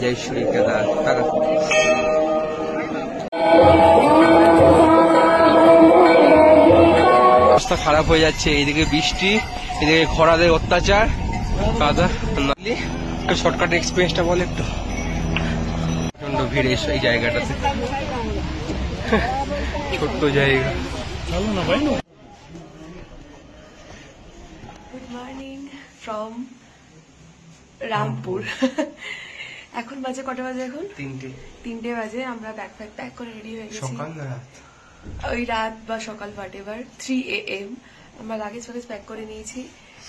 জয় শ্রী কেদার। অবস্থা খারাপ হয়ে যাচ্ছে, এইদিকে বৃষ্টি, এদিকে খরাদের অত্যাচার, কাদা। শর্টকাট এক্সপিরিয়েন্সটা বলে একটু। প্রচন্ড ভিড় এই জায়গাটাতে, ছোট্ট জায়গা। Good morning from Rampur. এখন বাজে কটা বাজে? এখন 3টে বাজে। আমরা ব্যাগ প্যাক করে রেডি হয়ে গেছি। ওই রাত বা সকাল হোয়াটএভার, 3 AM আমরা লাগেজ প্যাক করে নিয়েছি।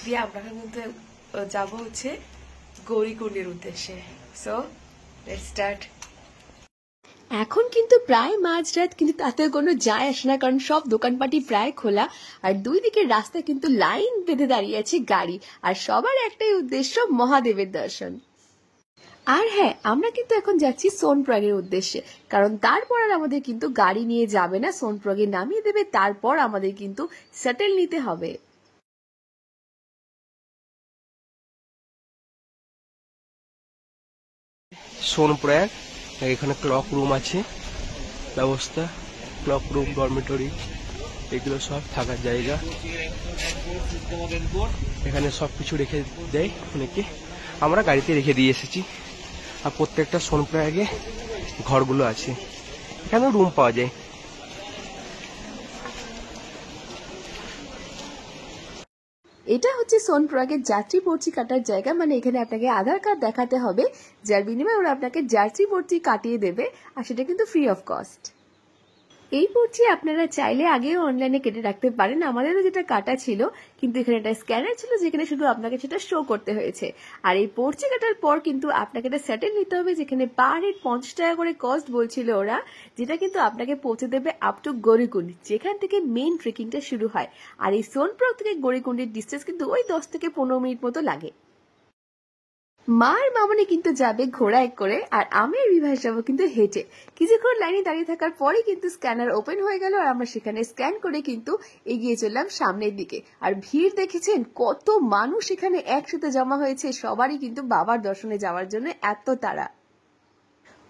দিয়ে আমরা কিন্তু যাবো হচ্ছে গৌরীকুণ্ডের উদ্দেশ্যে। So let's start. এখন কিন্তু প্রায় মাঝরাত, কিন্তু তাতে কোনো যায় আসে না, কারণ সব দোকানপাটি প্রায় খোলা। আর দুই দিকের রাস্তায় কিন্তু লাইন বেঁধে দাঁড়িয়ে আছে গাড়ি, আর সবার একটাই উদ্দেশ্য মহাদেবের দর্শন। আর হ্যাঁ, আমরা কিন্তু এখন যাচ্ছি সোনপ্রয়াগের উদ্দেশ্যে, কারণ তারপর আর আমাদের কিন্তু গাড়ি নিয়ে যাবে না, সোনপ্রয়াগে নামিয়ে দেবে, তারপর আমাদের কিন্তু সেটেল নিতে হবে। সোনপ্রয়াগ, এখানে ক্লক রুম আছে ব্যবস্থা, ক্লক রুম, ডরমিটরি, এগুলো সব থাকার জায়গা। এখানে সবকিছু রেখে দেয় অনেকে, আমরা গাড়িতে রেখে দিয়ে এসেছি। আর প্রত্যেকটা সোনপ্রয়াগে ঘরগুলো আছে, এখানে রুম পাওয়া যায়। এটা হচ্ছে সোনপ্রয়াগের যাত্রী পর্চি কাটার জায়গা, মানে এখানে আপনাকে আধার কার্ড দেখাতে হবে, যার বিনিময়ে ওরা আপনাকে যাত্রী পর্চি কাটিয়ে দেবে, আর সেটা কিন্তু ফ্রি অফ কস্ট। এই পর্চি আপনারা চাইলে আগেও অনলাইনে কেটে রাখতে পারেন, আমাদেরও যেটা কাটা ছিল, কিন্তু এখানে একটা স্ক্যানার ছিল যেখানে শুধু আপনাকে সেটা শো করতে হয়েছে। আর এই পর্চি কাটার পর কিন্তু আপনাকে একটা সেটেল নিতে হবে, যেখানে পার হেড 50 টাকা করে কস্ট বলছিল ওরা, যেটা কিন্তু আপনাকে পৌঁছে দেবে আপ টু গৌরীকুণ্ড, যেখান থেকে মেইন ট্রেকিংটা শুরু হয়। আর এই সোনপ্রয়াগ থেকে গৌরীকুণ্ডের ডিস্টেন্স কিন্তু ওই 10 থেকে 15 মিনিট মতো লাগে। মার মামনি কিন্তু যাবে ঘোড়ায় করে, আর আমি বিভাস যাবো কিন্তু হেঁটে। কিছুক্ষণ লাইনে দাঁড়িয়ে থাকার পরে কিন্তু স্ক্যানার ওপেন হয়ে গেল, আর আমরা সেখানে স্ক্যান করে কিন্তু এগিয়ে চললাম সামনের দিকে। আর ভিড় দেখেছেন কত মানুষ এখানে একসাথে জমা হয়েছে, সবারই কিন্তু বাবার দর্শনে যাওয়ার জন্য এত তাড়া।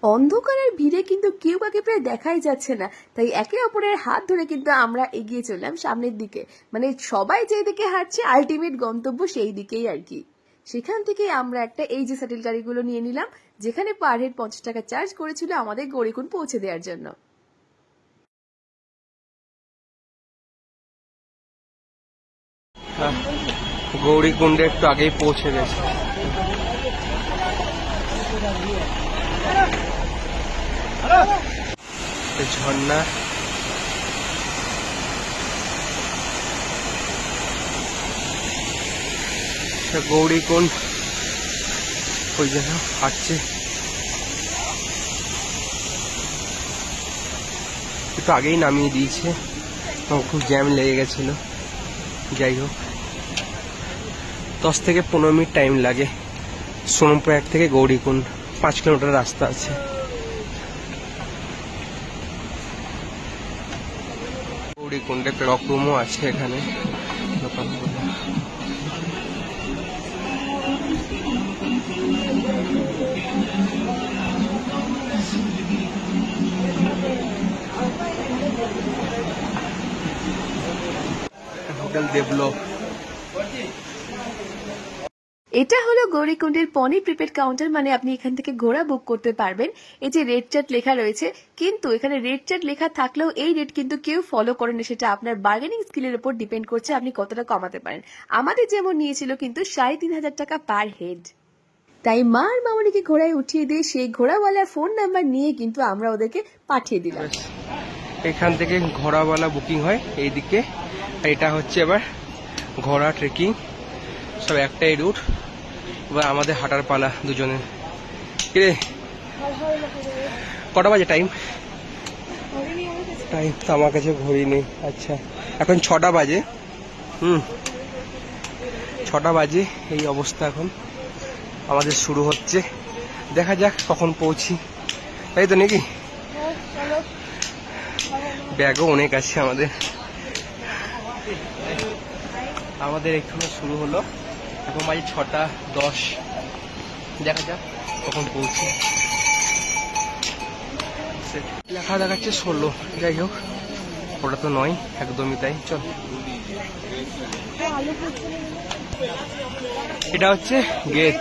অন্ধকারের ভিড়ে কিন্তু কেউ কাকে প্রায় দেখাই যাচ্ছে না, তাই একে অপরের হাত ধরে কিন্তু আমরা এগিয়ে চললাম সামনের দিকে। মানে সবাই যেদিকে হাঁটছে আলটিমেট গন্তব্য সেই দিকেই আর কি। সেখান থেকে আমরা একটা এই যে সেটেল গাড়িগুলো নিয়ে নিলাম, যেখানে পার হেড 50 টাকা চার্জ করেছিল আমাদের গৌরীকুণ্ড পৌঁছে দেওয়ার জন্য। গৌরীকুণ্ডে একটু আগেই পৌঁছে গেছে। ঝর্ণা, গৌরীকুণ্ড ওই জন্য হাঁটছে। একটু আগেই নামিয়ে দিয়েছে, খুব জ্যাম লেগে গেছিল। যাই হোক, 10 থেকে 15 মিনিট টাইম লাগে সোনপ্রয়াগ থেকে গৌরীকুণ্ড, 5 কিলোমিটার রাস্তা আছে। গৌরীকুণ্ডে ক্লক রুমও আছে এখানে, দোকানগুলো। Hotel develop. এটা হলো গৌরীকুণ্ডের পনি প্রিপেড কাউন্টার, মানে আপনি এখান থেকে ঘোড়া বুক করতে পারবেন। এই যে রেড চার্ট লেখা রয়েছে, কিন্তু এখানে রেড চার্ট লেখা থাকলেও এই রেট কিন্তু কেউ ফলো করে না, সেটা আপনার বার্গেনিং স্কিলের উপর ডিপেন্ড করছে, আপনি কতটা কমাতে পারেন। আমাদের যেমন নিয়েছিল কিন্তু 3,500 টাকা পার হেড। তাই মার মামনিকে ঘোড়ায় উঠিয়ে দিয়ে সেই ঘোড়াওয়ালার ফোন নাম্বার নিয়ে কিন্তু আমরা ওদেরকে পাঠিয়ে দিলাম। এখান থেকে ঘোড়াওয়ালা বুকিং হয় এইদিকে, এটা হচ্ছে এবার ঘোড়া ট্রেকিং, সব একটাই রুট। এবার আমাদের হাঁটার পালা দুজনে। কিরে কটা বাজে? টাইম তো আমার কাছে ঘড়ি নেই। আচ্ছা, এখন 6টা বাজে। 6টা বাজে, এই অবস্থা এখন আমাদের শুরু হচ্ছে। দেখা যাক কখন পৌঁছি, তাই তো নাকি? ব্যাগও অনেক আছে আমাদের এখানে শুরু হলো। এখন বাজে 6টা 10। দেখা যাক কখন পৌঁছে। লেখা দেখাচ্ছে 16, যাই হোক ওটা তো নয়, একদমই তাই। চল, এটা হচ্ছে গেট,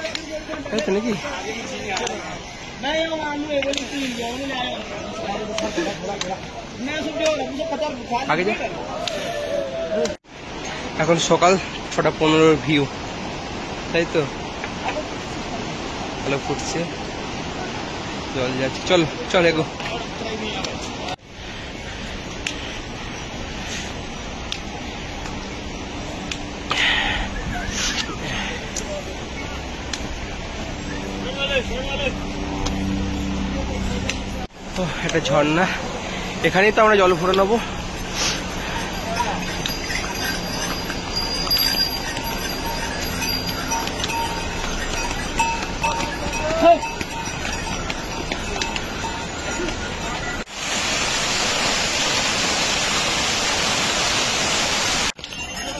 তাই তো নাকি? আগে যা। এখন সকাল 6:15 ভিউ, তাই তো? আলো ফুটছে, জল যাচ্ছে। চল চল এগো। একটা ঝর্ণা, এখানেই তো আমরা জল ভরে নেবো।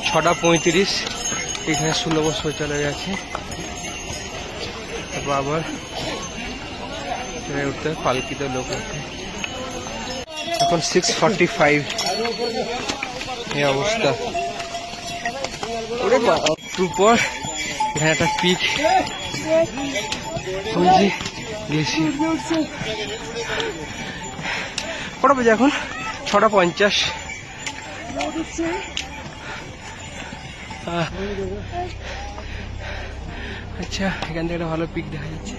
ছটা 35, এখানে সুলভ শৌচালয় আছে। তারপর আবার উঠতে পালকিতে লোক উঠে। এখন 6:45, এই অবস্থা। উপর এখানে একটা পিক, গেছি। কটা বাজে এখন? 6:50। আচ্ছা, এখান থেকে একটা ভালো পিক দেখা যাচ্ছে।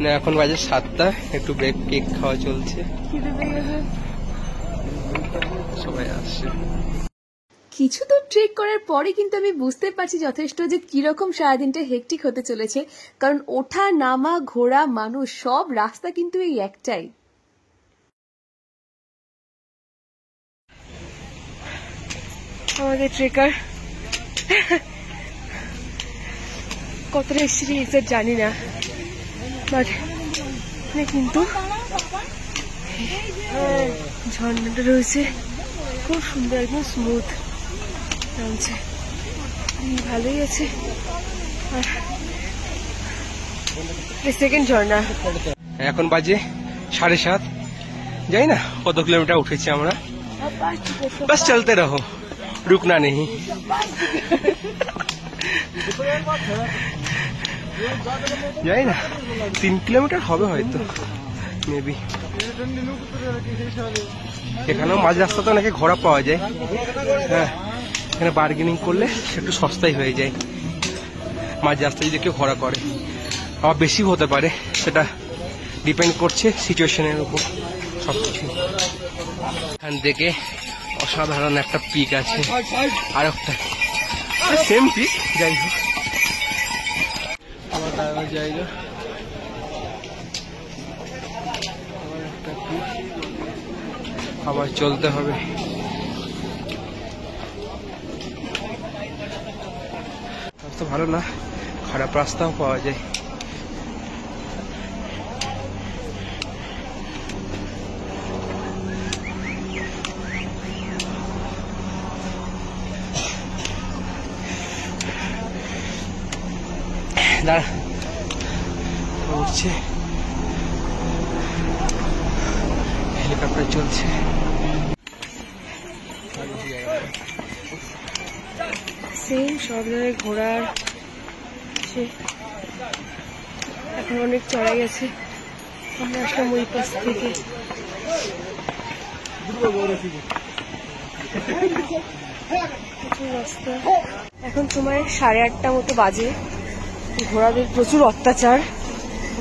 না, এখন বাজে 7টা, একটু ব্রেক, কেক খাওয়া চলছে, সবাই আসছে। কিছু দূর ট্রেক করার পরে কিন্তু আমি বুঝতে পারছি যথেষ্ট যে কিরকম সারাদিনটা হেক্টিক হতে চলেছে, কারণ ওঠা নামা ঘোরা মানুষ সব রাস্তা কিন্তু এই একটাই। আমাদের ট্রেকার কতটা এসেছি এক্সাক্ট জানি না, বাট কিন্তু ঝর্ণাটা রয়েছে খুব সুন্দর, একদম স্মুথ নামছে, ভালোই আছে। আর সেকেন্ড ঝর্ণা। এখন বাজে 7:30, যাই না কত কিলোমিটার উঠেছি আমরা। বাস চলতে রহো, রুকনা নেই। যাই না 3 কিলোমিটার হবে হয়তো, মেবি। এখানেও মাঝ রাস্তাতে নাকি ঘোড়া পাওয়া যায়। হ্যাঁ, এখানে বার্গেনিং করলে একটু সস্তাই হয়ে যায় মাঝ রাস্তায় যদি কেউ ঘোড়া করে। আবার বেশি হতে পারে, সেটা ডিপেন্ড করছে সিচুয়েশনের উপর সবকিছু। এখান থেকে অসাধারণ একটা পিক আছে, আর একটা সেম পিক, যাই হোক আমার জায়গা। আবার চলতে হবে। রাস্তা ভালো না, খারাপ রাস্তাও পাওয়া যায়। দাঁড়া, উঠছে, হেলিকপ্টার চলছে। সেম সব জায়গায় ঘোরার, এখন অনেক চড়াই আছে। আমরা আসলাম ওই পাশ থেকে। রাস্তা এখন সময় 8:30 মতো বাজে। ঘোড়াদের প্রচুর অত্যাচার,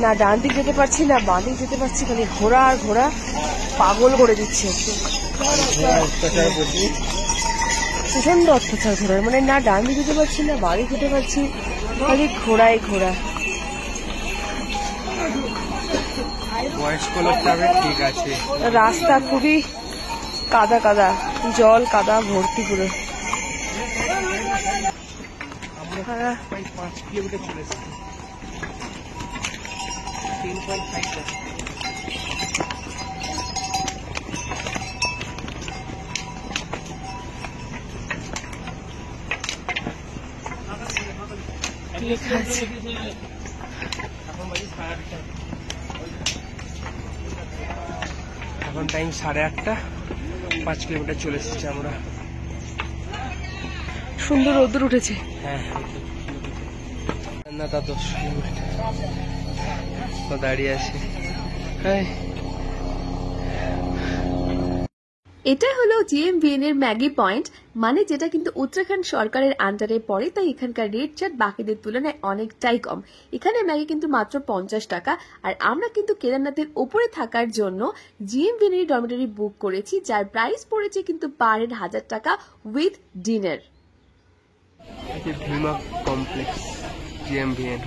না ডান দিক যেতে পারছি না বাঁ দিক যেতে পারছি, খালি ঘোড়া আর ঘোড়া, পাগল করে দিচ্ছে। প্রচন্ড অত্যাচার ঘোড়ার, মানে না ডান দিক যেতে পারছি না বাঁ দিক যেতে পারছি, খালি ঘোড়াই ঘোড়া। বয়স্ক লোক যাবে ঠিক আছে, রাস্তা খুবই কাদা কাদা, জল কাদা ভর্তি পুরো। 5 কিলোমিটার চলেছে, 3.5। লেখা আছে। এখন টাইম 8:30, 5 কিলোমিটার চলে এসেছি আমরা। সুন্দর রোদ্দুর উঠেছে। হ্যাঁ না, তা 10 কিলোমিটার দাঁড়িয়ে আছে। হ্যাঁ, এটা হলো GMVN এর ম্যাগি পয়েন্ট, মানে যেটা কিন্তু উত্তরাখণ্ড সরকারের আন্ডারে পড়ে, তাই এখানকার রেট চার্ট বাকিদের তুলনায় অনেকটাই কম। এখানে ম্যাগি কিন্তু মাত্র 50 টাকা। আর আমরা কিন্তু কেদারনাথের উপরে থাকার জন্য GMVN এর ডরমিটরি বুক করেছি, যার প্রাইস পড়েছে কিন্তু পার হেড 1000 টাকা with dinner. Bhima complex GMVN।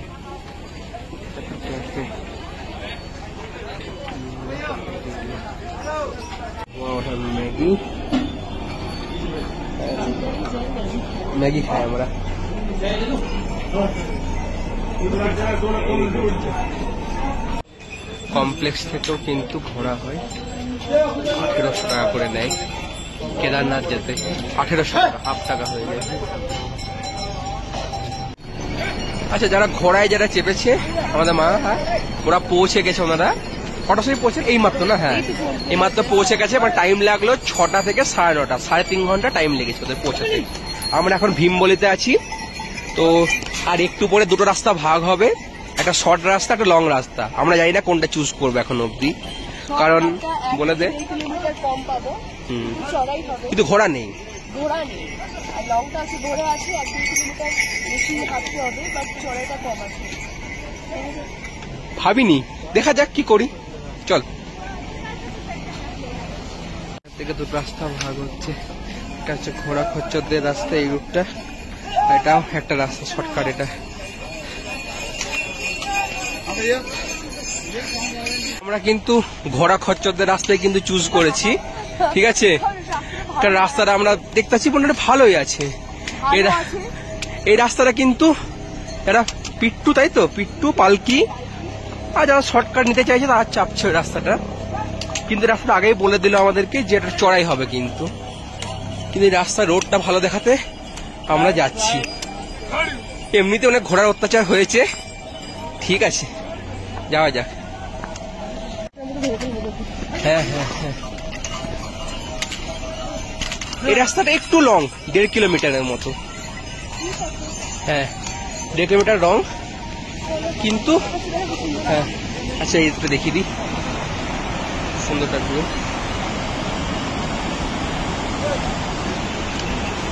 Maggi খাই আমরা। কমপ্লেক্স থেকেও কিন্তু ঘোরা হয়, 1800 টাকা করে নেয় কেদারনাথ যেতে। 1800 টাকা, হাফ টাকা হয়ে যায়। আচ্ছা, যারা ঘোড়ায় যারা চেপেছে আমাদের মা, হ্যাঁ ওরা পৌঁছে গেছে। ওনারা কটার সময় পৌঁছে? এই মাত্র না? হ্যাঁ, এই মাত্র পৌঁছে গেছে। আমার টাইম লাগলো 6টা থেকে 9:30, 3.5 ঘন্টা টাইম লেগেছে ওদের পৌঁছাতে। আমরা এখন ভীমবলিতে আছি। তো আর একটু পরে দুটো রাস্তা ভাগ হবে, একটা শর্ট রাস্তা, একটা লং রাস্তা। আমরা জানি না কোনটা চুজ করবো এখন অব্দি, কারণ বলে দে। কিন্তু ঘোড়া নেই। ঘোড়া নেই, আর লংটা আছে, ঘোড়া আছে, 1-2 কিলোমিটার বেশি হাঁটতে হবে, বাট চড়াইটা কম আছে। ভাবিনি, দেখা যাক কি করি। চল। থেকে দুটো রাস্তা ভাগ হচ্ছে। এটা হচ্ছে ঘোড়া খচ্চরদের রাস্তা, এই রুটটা। এটাও একটা রাস্তা, শর্টকাট এটা। আমরা কিন্তু ঘোড়া খচ্চরদের রাস্তায় কিন্তু চুজ করেছি, ঠিক আছে। একটা রাস্তাটা আমরা দেখতে পাচ্ছি মোটামুটি ভালোই আছে। এই রাস্তাটা কিন্তু এরা পিট্টু, তাই তো, পিট্টু পালকি। আর যারা শর্টকাট নিতে চাইছে তারা চাপছে ওই রাস্তাটা। কিন্তু রাস্তাটা আগেই বলে দিল আমাদেরকে যে এটা চড়াই হবে, কিন্তু এই রাস্তার রোডটা ভালো দেখাতে আমরা যাচ্ছি। এমনিতে অনেক ঘোড়ার অত্যাচার হয়েছে, ঠিক আছে, যাওয়া যাক। হ্যাঁ হ্যাঁ হ্যাঁ, এই রাস্তাটা একটু লং, 1.5 কিলোমিটারের মতো। হ্যাঁ, 1.5 কিলোমিটার লং, কিন্তু হ্যাঁ। আচ্ছা, এইটা দেখিয়ে দিই, সুন্দরটা ভিউ।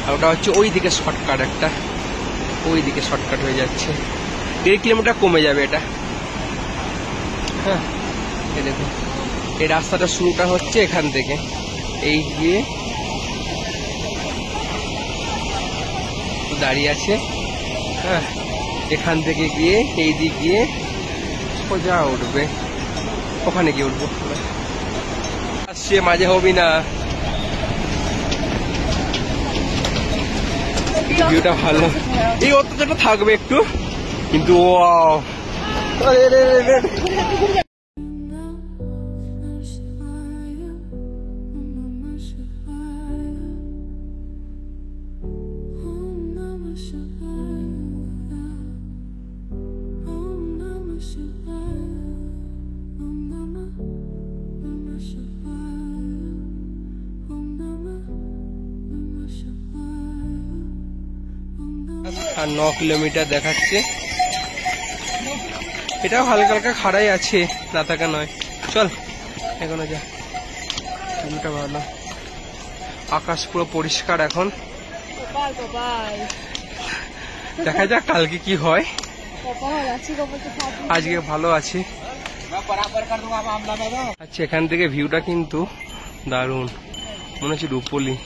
আর ওটা হচ্ছে ওই দিকে শর্টকাট, একটা ওই দিকে শর্টকাট হয়ে যাচ্ছে। 1.5 কিলোমিটার কমে যাবে এটা। হ্যাঁ, এই দেখুন, এই রাস্তাটা শুরুটা হচ্ছে এখান থেকে, এই গিয়ে দাঁড়িয়ে আছে। হ্যাঁ, এখান থেকে গিয়ে এই দিক গিয়ে সোজা উঠবে, ওখানে গিয়ে উঠবো। আসছে, মাঝে হবি না। ভিউটা ভালো, এই অত্যাচারটা থাকবে একটু, কিন্তু আর 9 কিলোমিটার দেখাচ্ছে। এটাও হালকা হালকা খাড়াই আছে, না থাকা নয়। চল এখনো যা, ভিউটা ভালো, আকাশ পুরো পরিষ্কার এখন। দেখা যাক কালকে কি হয়। আজকে ভালো আছে। আচ্ছা, এখান থেকে ভিউটা কিন্তু দারুণ, মনে হচ্ছে রূপলি।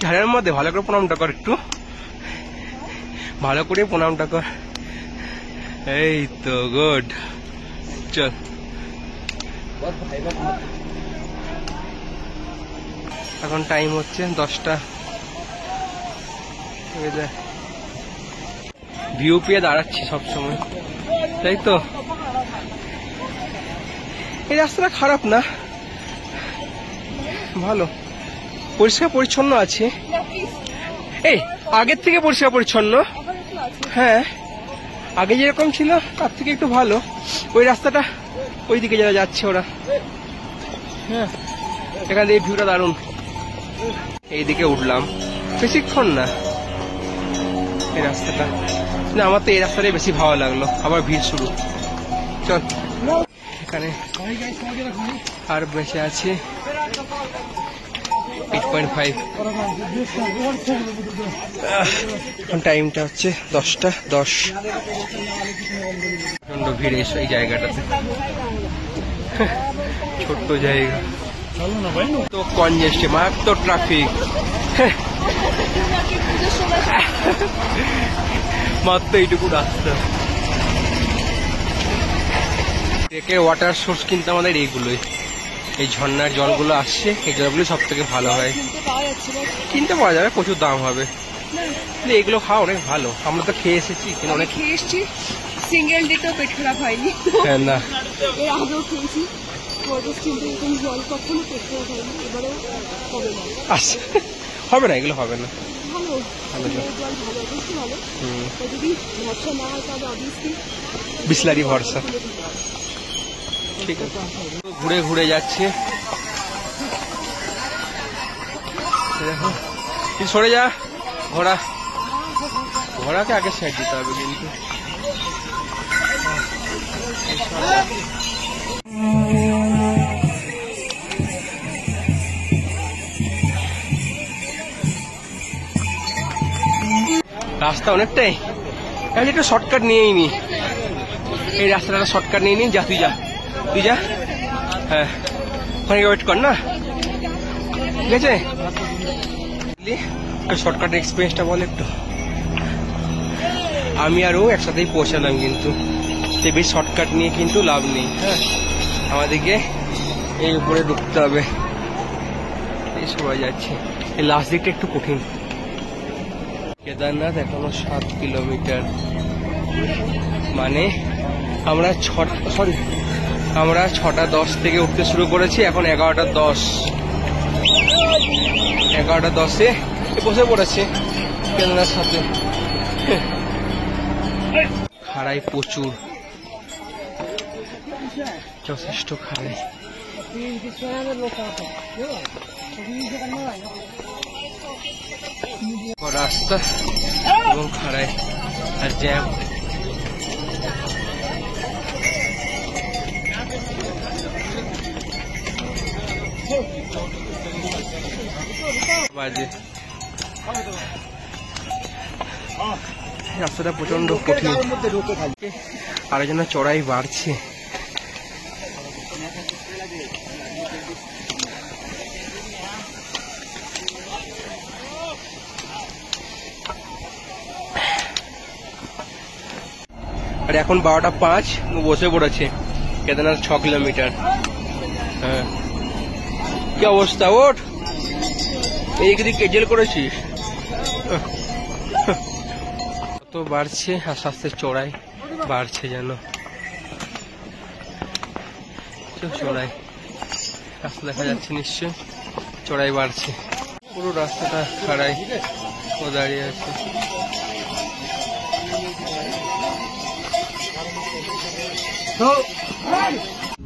ঝাড়ের মধ্যে ভালো করে প্রণামটা কর, একটু ভালো করে প্রণামটা কর। এই তো, গুড। চল, এখন টাইম হচ্ছে 10টা। ভিউ পেয়ে দাঁড়াচ্ছি সবসময়, তাই তো। এই রাস্তাটা খারাপ না, ভালো, পরিষ্কার পরিচ্ছন্ন আছে। এই আগের থেকে পরিষ্কার পরিচ্ছন্ন, হ্যাঁ আগে যেরকম ছিল তার থেকে একটু ভালো। ওই রাস্তাটা ওইদিকে যারা যাচ্ছে ওরা, হ্যাঁ এখান থেকে ভিউটা দারুণ। এইদিকে উঠলাম, বেশিক্ষণ না এই রাস্তাটা, না আমার তো এই রাস্তাটাই বেশি ভালো লাগলো। আবার ভিড় শুরু, চল। এখানে আর বেঁচে আছে 8.5। এখন টাইমটা হচ্ছে 10টা 10। প্রচন্ড ভিড় এই জায়গাটাতে, ছোট্ট জায়গা তো কনজেস্টে, মারাত্মক ট্রাফিক। মাত্র এইটুকু রাস্তা। একে ওয়াটার সোর্স কিন্তু আমাদের এইগুলোই, এই ঝর্ণার জলগুলো আসছে, এই জলগুলো সব থেকে ভালো হয়। কিনতে পাওয়া যাবে, প্রচুর দাম হবে। এগুলো খাওয়া অনেক ভালো, আমরা তো খেয়ে এসেছি, কিন্তু অনেক খেয়ে এসেছি। সিঙ্গেল ডে তো পেট খারাপ হয়নি, হ্যাঁ না এর আগেও খেয়েছি। জল কখনো পেট খারাপ হয়নি, এবারে হবে না। আচ্ছা হবে না, এগুলো হবে না, ভালো ভালো জল, জল ভালো, অবশ্যই ভালো। যদি ভরসা না হয় তাহলে অবভিয়াসলি বিসলারি ভরসা। ঠিক আছে, ঘুরে ঘুরে যাচ্ছে। দেখো সরে যা, ঘোড়া, ঘোড়াকে আগে সাইড দিতে হবে কিন্তু। রাস্তা অনেকটাই, একটু শর্টকাট নিয়েই নি, এই রাস্তাটা শর্টকাট নিয়ে নি। যা তুই যা, তুই যা, হ্যাঁ ওখানে ওয়েট কর না, ঠিক আছে। শর্টকাট এক্সপিরিয়েন্সটা বল একটু। আমি আর ও একসাথেই পৌঁছালাম, কিন্তু সে বেশ শর্টকাট নিয়ে কিন্তু লাভ নেই। হ্যাঁ আমাদেরকে এই উপরে ঢুকতে হবে, এই সবাই যাচ্ছে। এই লাস্ট দিকটা একটু কঠিন। কেদারনাথ এখনো 7 কিলোমিটার, মানে আমরা 6টা 10 থেকে উঠতে শুরু করেছি, এখন 11টা 10। 11টা 10-এ বসে পড়েছে কেদারনাথ সাথে। খাড়াই প্রচুর, যথেষ্ট খাড়াই। রাস্তা এবং খাড়াই আর জ্যাম। বাজে রাস্তাটা প্রচন্ড কঠিন, আর যেন চড়াই বাড়ছে। আর এখন 12টা 5, বসে পড়েছে কেদারনাথ 6 কিলোমিটার। হ্যাঁ কি অবস্থা, ওঠ, এই দিক কেজেল করেছিস। কত বাড়ছে, আস্তে আস্তে চড়াই বাড়ছে, যেন চড়াই রাস্তা দেখা যাচ্ছে, নিশ্চয় চড়াই বাড়ছে। পুরো রাস্তাটা খাড়াই, ও দাঁড়িয়ে আছে।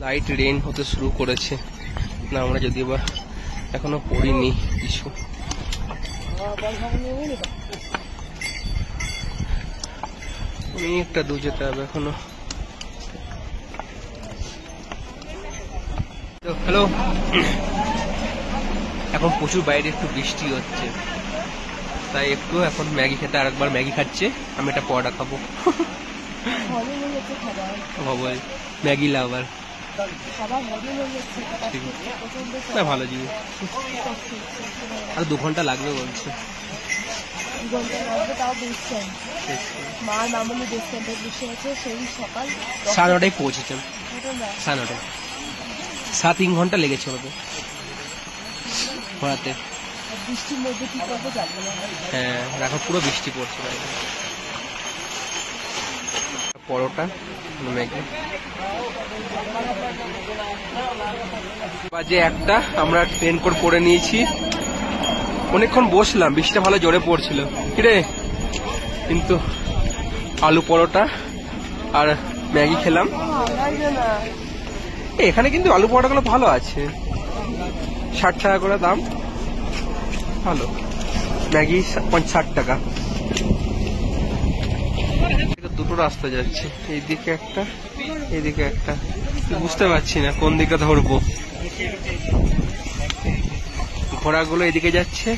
লাইট রেন হতে শুরু করেছে, না আমরা যদিও বা এখনো পড়িনি কিছু। অনেকটা দূর যেতে হবে এখনো। হ্যালো, এখন প্রচুর বাইরে একটু বৃষ্টি হচ্ছে, তাই একটু এখন ম্যাগি খেতে, আরেকবার ম্যাগি খাচ্ছে। আমি একটা পরোটা খাবো, ম্যাগি লাভার। না ভালো জিনিস, আর 2 ঘন্টা লাগবে বলছে। 9:30 পৌঁছেছেন, 9:30, 3 ঘন্টা লেগেছে ওদের ঘোরাতে। বৃষ্টির মধ্যে কি করবো জানবো না। হ্যাঁ এখন পুরো বৃষ্টি পড়ছে বাইরে। পরোটা ম্যাগি বাজে একটা, আমরা ট্রেন কোড পরে নিয়েছি। অনেকক্ষণ বসলাম, বৃষ্টিটা ভালো জোরে পড়ছিল কিরে, কিন্তু আলু পরোটা আর ম্যাগি খেলাম। এখানে কিন্তু আলু পরোটাগুলো ভালো আছে, 60 টাকা করে দাম, ভালো। ম্যাগি 60 টাকা। দুটো রাস্তা যাচ্ছে, এইদিকে একটা এইদিকে একটা, বুঝতে পারছি না কোন দিকে ধরবো। ঘোড়াগুলো এদিকে যাচ্ছে,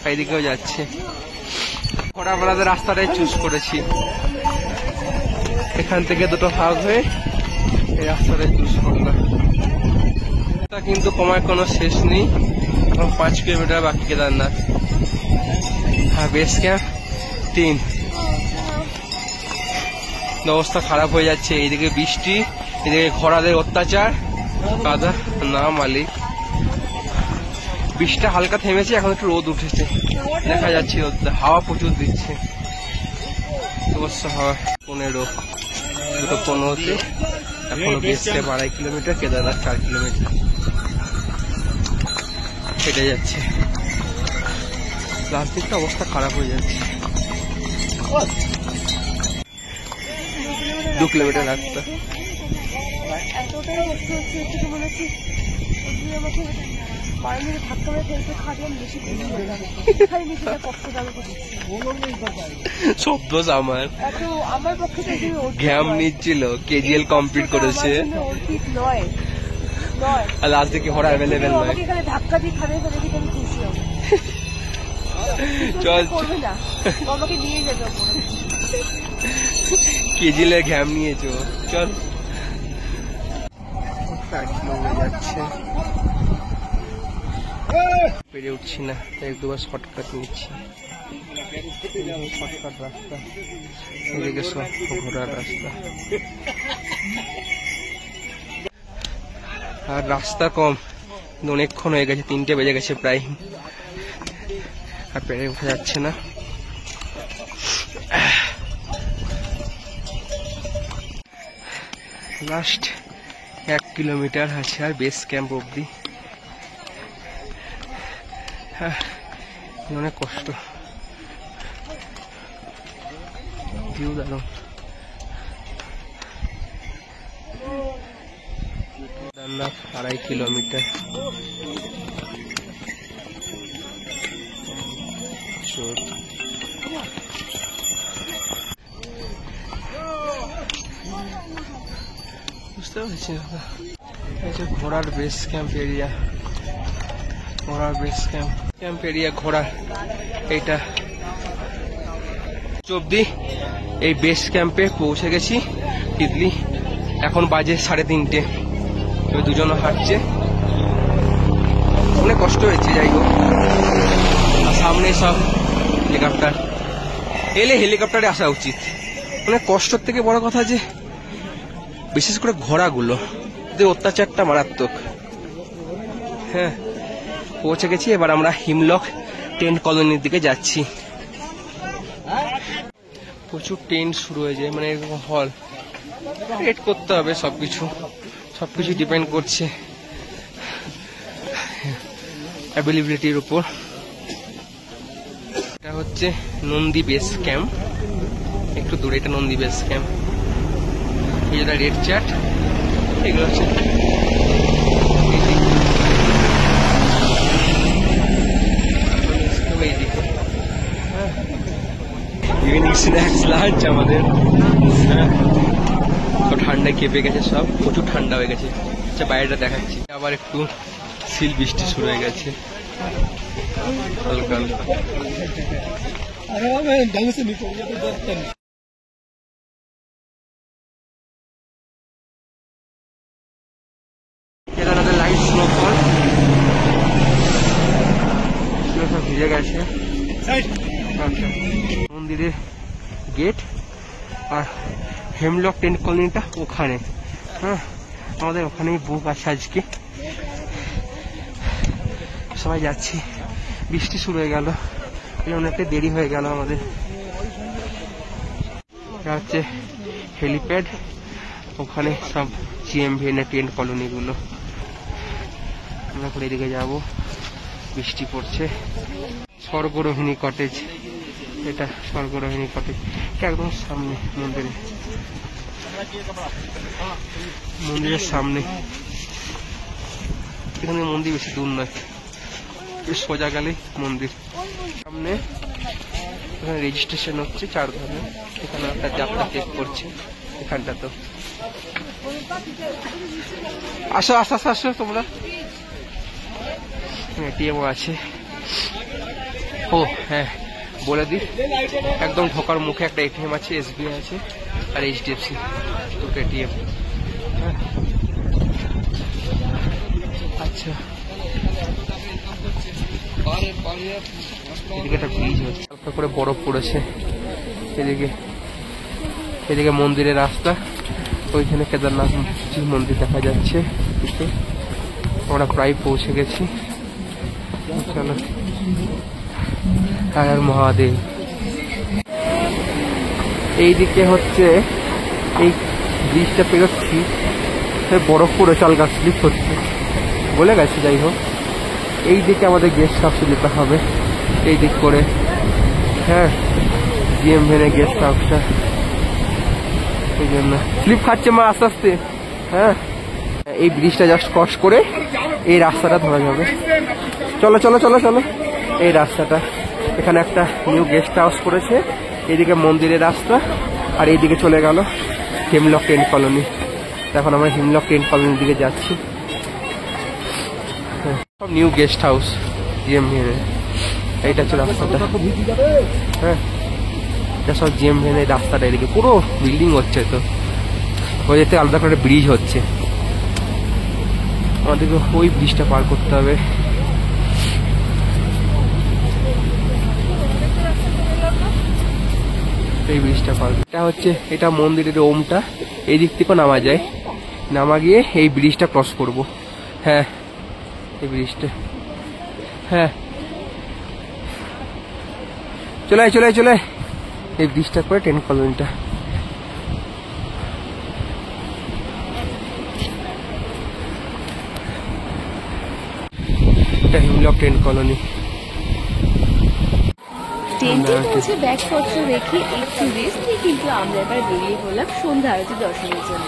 এইদিকেও যাচ্ছে। ঘোড়া বেড়াতে রাস্তাটাই চুজ করেছি, এখান থেকে দুটো ভাগ হয়ে এই রাস্তাটাই চুজ করলাম। কিন্তু কমায় কোনো শেষ নেই, 5 কিলোমিটার বাকি কেদারনাথ। হ্যাঁ বেস ক্যাম্প 3। অবস্থা খারাপ হয়ে যাচ্ছে, এইদিকে বৃষ্টি, এদিকে ঘোড়াদের অত্যাচার, কাদা না মালিক। বৃষ্টিটা হালকা থেমেছে, এখন একটু রোদ উঠেছে, দেখা যাচ্ছে রোদটা, হাওয়া প্রচুর দিচ্ছে। অবশ্য হাওয়া 15, 2:15। এখনো base camp 2.5 kilometre, Kedarnath 4 kilometre হেঁটে যাচ্ছে। লাস্ট দিকটা অবস্থা খারাপ হয়ে যাচ্ছে। 2 কিলোমিটার রাস্তা। শব্দ আমার ঘ্যাম নিচ্ছিল, কেজিএল কমপ্লিট করেছে, আর লাস্ট দিকে ঘোড়া অ্যাভেলেবেল নয়। চল কেজিএল এর ঘ্যাম নিয়েছো, চল। যাচ্ছে পেরে উঠছি না, 1-2 বার শর্টকাট নিচ্ছি। শর্টকাট রাস্তা, এদিকে সব ঘোরার রাস্তা, আর রাস্তা কম, অনেকক্ষণ হয়ে গেছে, 3টে বেজে গেছে প্রায়, আর পেরে উঠা যাচ্ছে না। লাস্ট 1 কিলোমিটার আছে আর বেস ক্যাম্প অব্দি। অনেক কষ্ট, ভিউ দারুণ। কেদারনাথ 2.5 কিলোমিটার। বুঝতে পারছি না, এই যে ঘোড়ার বেস ক্যাম্প এরিয়া, ঘোড়ার বেস ক্যাম্প এরিয়া, ঘোড়া এইটা অব্দি। এই বেস ক্যাম্পে পৌঁছে গেছি তিতলি, এখন বাজে 3:30। ওই দুজনও হাঁটছে, অনেক কষ্ট হয়েছে, যাই হোক। আর সামনে সব হেলিকপ্টার, এলে হেলিকপ্টারে আসা উচিত। অনেক কষ্টের থেকে বড় কথা যে বিশেষ করে ঘোড়াগুলো, অত্যাচারটা মারাত্মক। হ্যাঁ পৌঁছে গেছি, এবার আমরা হিমলক টেন্ট কলোনির দিকে যাচ্ছি। প্রচুর টেন্ট শুরু হয়ে যায়, মানে এরকম হল রেট করতে হবে, সবকিছু ডিপেন্ড করছে অ্যাভেলেবিলিটির উপর। এটা হচ্ছে নন্দী বেস ক্যাম্প, একটু দূরে এটা নন্দী বেস ক্যাম্প। এই যেটা রেড চার্ট, এগুলো হচ্ছে ইভিনিং স্ন্যাক্স লাঞ্চ আমাদের। তো ঠান্ডায় কেঁপে গেছে সব, প্রচুর ঠান্ডা হয়ে গেছে। আচ্ছা বাইরেটা দেখাচ্ছি, আবার একটু শিল বৃষ্টি শুরু হয়ে গেছে হালকা হালকা। কেদারনাথের লাইট স্নোফল সব ভিজে গেছে। মন্দিরের গেট আর হেমলক টেন্ট কলোনিটা ওখানে। হ্যাঁ আমাদের ওখানেই বুক আছে আজকে, সবাই যাচ্ছি বৃষ্টি শুরু হয়ে গেল, অনেকটা দেরি হয়ে গেল আমাদের। এটা হচ্ছে হেলিপ্যাড, ওখানে সব GMVN টেন্ট কলোনিগুলো। আমরা করে এদিকে যাবো, বৃষ্টি পড়ছে। স্বর্গরোহিণী কটেজ, এটা স্বর্গরোহিণী কটেজ, একদম সামনে মন্দিরের সামনে। এখানে মন্দির বেশি দূর নয়, সোজা গেলেই মন্দির। সামনে এখানে রেজিস্ট্রেশন হচ্ছে 4 ধারে, এখানে একটা যাত্রা চেক করছে এখানটা। তো আসো আসো আসো আসো তোমরা। এটিএমও আছে। ও হ্যাঁ, বলে দিই, একদম ঢোকার মুখে একটা এটিএম আছে, SBI আছে আর HDFC, দুটো এটিএম। আচ্ছা, এদিকে একটা ব্রিজ হচ্ছে, হালকা করে বরফ পড়েছে। এদিকে মন্দিরের রাস্তা, ওইখানে কেদারনাথ মন্দির দেখা যাচ্ছে। আমরা প্রায় পৌঁছে গেছি। চলো, হর মহাদেব। এইদিকে হচ্ছে এই ব্রিজটা পেরোচ্ছি, বরফ পড়েছে, হালকা স্লিপ হচ্ছে, বলে গেছে। যাই হোক, এই দিকে আমাদের গেস্ট হাউসে যেতে হবে, এই দিক করে। হ্যাঁ, GMVN গেস্ট হাউসটা, এই জন্য স্লিপ খাচ্ছে মা আস্তে আস্তে। হ্যাঁ, এই ব্রিজটা জাস্ট ক্রস করে এই রাস্তাটা ধরা যাবে। চলো চলো চলো চলো, এই রাস্তাটা। এখানে একটা নিউ গেস্ট হাউস করেছে, এইদিকে মন্দিরের রাস্তা, আর এইদিকে চলে গেল হিমলক টেন্ট কলোনি। এখন আমরা হিমলক টেন্ট কলোনির দিকে যাচ্ছি। সব নিউ গেস্ট হাউস GMVN, এইটা হচ্ছে রাস্তাটা। হ্যাঁ, এটা সব GMVN রাস্তাটা। এদিকে পুরো বিল্ডিং হচ্ছে, তো ওই যেতে আলাদা করে ব্রিজ হচ্ছে। আমাদেরকে ওই ব্রিজটা পার করতে হবে। এই ব্রিজটা পার, এটা মন্দিরের ওমটা, এই দিক থেকে নামা যায়, নামা গিয়ে এই ব্রিজটা ক্রস করব। হ্যাঁ, এই ব্রিজটা। হ্যাঁ, চলে চলে চলে, এই ব্রিজটা করে টেন্ট কলোনিটা। এটা হিমলক টেন্ট কলোনি। টেন্টে পৌঁছে ব্যাগপত্র রেখে একটু রেস্ট নিয়ে কিন্তু আমরা এবার বেরিয়ে পড়লাম সন্ধ্যা আরতি দর্শনের জন্য।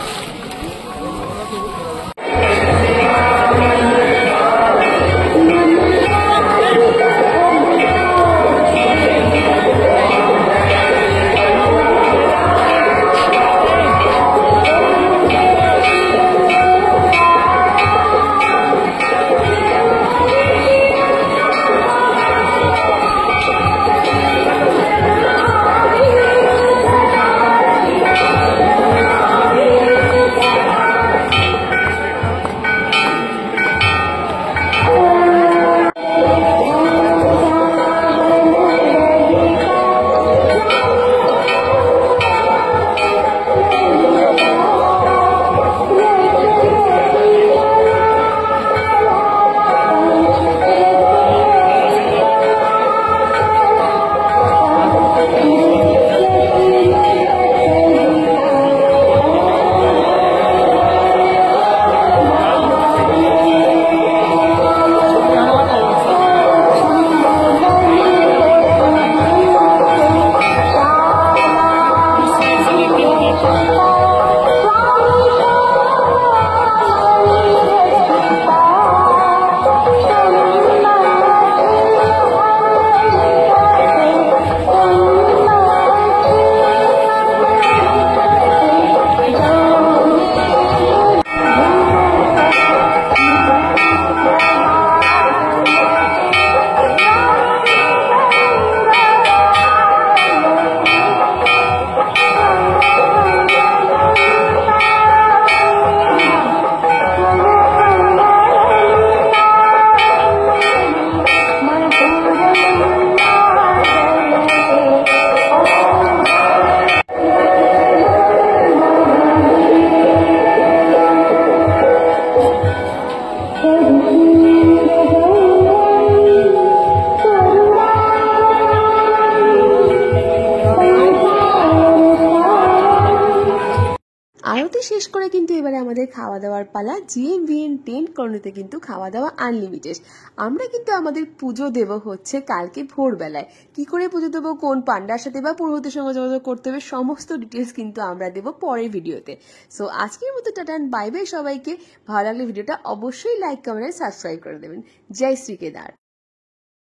আরতি শেষ করে কিন্তু এবারে আমাদের খাওয়া দাওয়ার পালা। GMVN টেন্ট কর্নারতে কিন্তু খাওয়া দাওয়া আনলিমিটেড। আমরা কিন্তু আমাদের পুজো দেব হচ্ছে কালকে ভোরবেলায়। কি করে পুজো দেবো, কোন পান্ডার সাথে বা পুরোহিতের সঙ্গে যোগাযোগ করতে হবে, সমস্ত ডিটেলস কিন্তু আমরা দেবো পরের ভিডিওতে। সো আজকের মতো টাটা, বাই বাই সবাইকে। ভালো লাগলে ভিডিওটা অবশ্যই লাইক, কমেন্ট, সাবস্ক্রাইব করে দেবেন। জয় শ্রী কেদার।